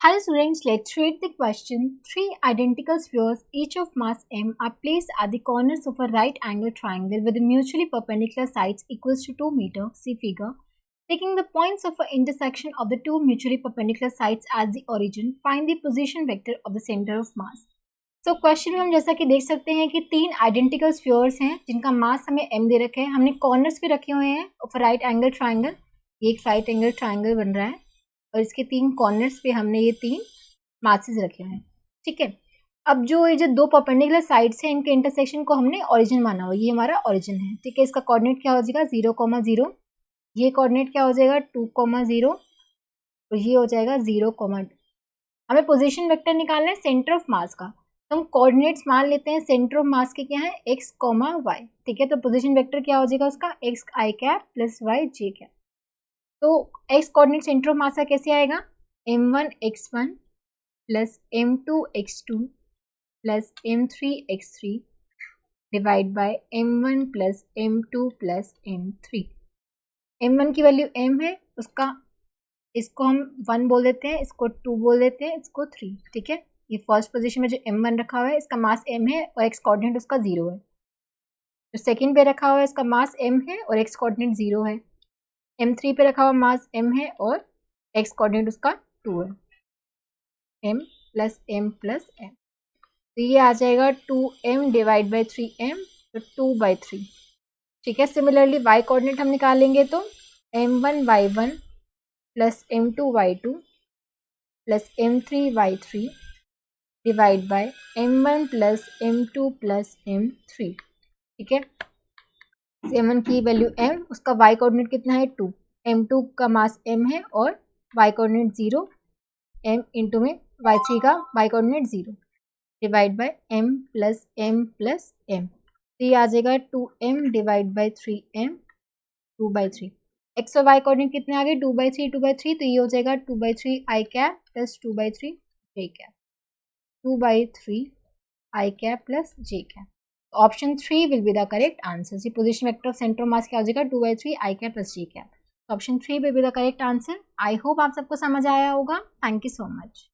Hello students, let's read the question. Three identical spheres, each of mass m, are placed at the corners of a right angle triangle with the mutually perpendicular sides equals to 2 meter. See figure. Taking the points of an intersection of the two mutually perpendicular sides as the origin, find the position vector of the center of mass. So question में हम जैसा कि देख सकते हैं कि तीन identical spheres हैं जिनका मास हमें m दे रखे हैं. हमने कॉर्नर्स भी रखे हुए हैं ऑफ राइट एंगल ट्राइंगल. ये एक राइट एंगल ट्राइंगल बन रहा है और इसके तीन कॉर्नर्स पे हमने ये तीन मासेस रखे हुए हैं. ठीक है. अब ये दो परपेंडिकुलर साइड्स हैं, इनके इंटरसेक्शन को हमने ओरिजिन माना हुआ. ये हमारा ओरिजिन है. ठीक है. इसका कोऑर्डिनेट क्या हो जाएगा 0,0. ये कोऑर्डिनेट क्या हो जाएगा 2,0 और ये हो जाएगा 0,2. हमें पोजीशन वेक्टर निकालना है सेंटर ऑफ मास का, तो हम कोऑर्डिनेट्स मान लेते हैं. सेंटर ऑफ मास के क्या है x, y. ठीक है. तो पोजीशन वेक्टर क्या हो जाएगा उसका x i cap plus y j cap. तो x कोऑर्डिनेट सेंटर ऑफ मास का कैसे आएगा m1 x1 plus m2 x2 plus m3 x3 divide by m1 plus m2 plus m3. m1 की वैल्यू m है, इसको हम 1 बोल देते हैं, इसको 2 बोल देते हैं, इसको 3. ठीक है. ये फर्स्ट पोजीशन में जो m1 रखा हुआ है इसका मास m है और x कोऑर्डिनेट उसका 0 है. जो सेकंड पे रखा हुआ है इसका मास m है और x कोऑर्डिनेट 0 है. m3 पे रखा हुआ मास m है और x कोऑर्डिनेट उसका 2 है. m plus m plus m. तो ये आ जाएगा 2m डिवाइड बाई 3m, तो 2/3. ठीक है. सिमिलरली y कोऑर्डिनेट हम निकालेंगे तो m1 y1 plus m2 y2 plus m3 y3 divide by m1 plus m2 plus m3. ठीक है. m1 की वैल्यू m, उसका y कोऑर्डिनेट कितना है 2, m2 का मास m है और y कोऑर्डिनेट 0, m इंटू में y3 का y coordinate 0 divide by m plus m plus m. तो ये आ जाएगा 2m divide by 3m 2/3. x और y कोऑर्डिनेट कितने आ गए 2/3 2/3. तो ये हो जाएगा 2/3 i cap plus 2/3 j cap, 2/3 i cap plus j cap. Option 3 will be the correct answer. C position vector of centre of mass क्या हो जाएगा 2/3 i cap plus j cap. Option 3 will be the correct answer. I hope आप सबको समझ आया होगा. Thank you so much.